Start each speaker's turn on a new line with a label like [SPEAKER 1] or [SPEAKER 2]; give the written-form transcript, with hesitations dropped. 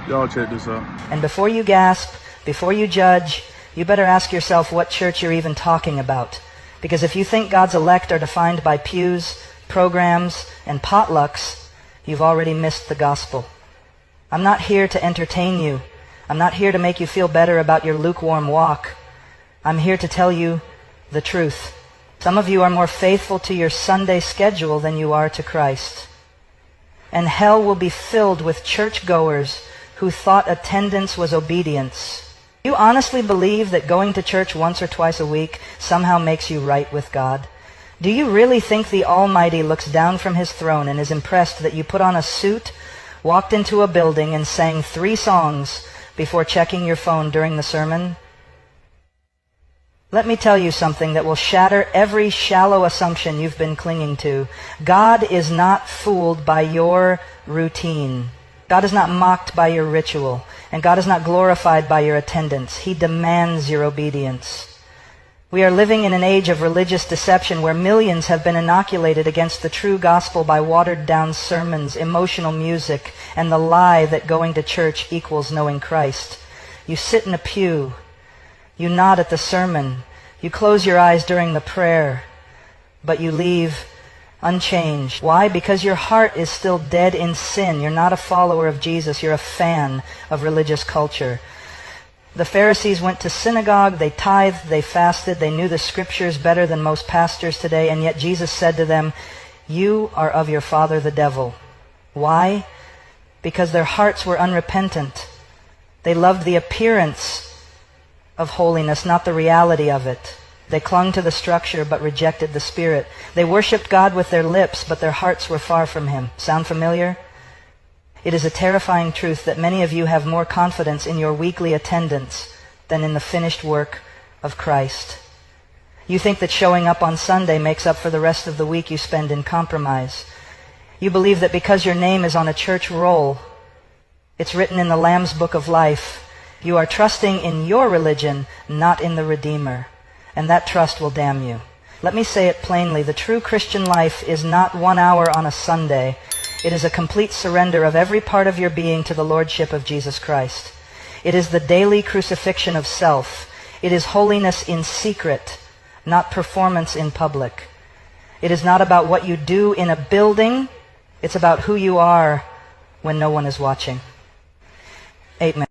[SPEAKER 1] Y'all check this out.
[SPEAKER 2] And before you gasp, before you judge, you better ask yourself what church you're even talking about. Because if you think God's elect are defined by pews, programs, and potlucks, you've already missed the gospel. I'm not here to entertain you. I'm not here to make you feel better about your lukewarm walk. I'm here to tell you the truth. Some of you are more faithful to your Sunday schedule than you are to Christ. And hell will be filled with churchgoers who thought attendance was obedience. Do you honestly believe that going to church once or twice a week somehow makes you right with God? Do you really think the Almighty looks down from His throne and is impressed that you put on a suit, walked into a building, and sang 3 songs before checking your phone during the sermon? Let me tell you something that will shatter every shallow assumption you've been clinging to. God is not fooled by your routine. God is not mocked by your ritual. And God is not glorified by your attendance. He demands your obedience. We are living in an age of religious deception where millions have been inoculated against the true gospel by watered-down sermons, emotional music, and the lie that going to church equals knowing Christ. You sit in a pew. You nod at the sermon. You close your eyes during the prayer. But you leave unchanged. Why? Because your heart is still dead in sin. You're not a follower of Jesus. You're a fan of religious culture. The Pharisees went to synagogue, they tithed, they fasted, they knew the scriptures better than most pastors today, and yet Jesus said to them, "You are of your father the devil." Why? Because their hearts were unrepentant. They loved the appearance of holiness, not the reality of it. They clung to the structure but rejected the Spirit. They worshipped God with their lips, but their hearts were far from Him. Sound familiar? It is a terrifying truth that many of you have more confidence in your weekly attendance than in the finished work of Christ. You think that showing up on Sunday makes up for the rest of the week you spend in compromise. You believe that because your name is on a church roll, it's written in the Lamb's Book of Life, you are trusting in your religion, not in the Redeemer. And that trust will damn you. Let me say it plainly. The true Christian life is not 1 hour on a Sunday. It is a complete surrender of every part of your being to the Lordship of Jesus Christ. It is the daily crucifixion of self. It is holiness in secret, not performance in public. It is not about what you do in a building. It's about who you are when no one is watching. Amen.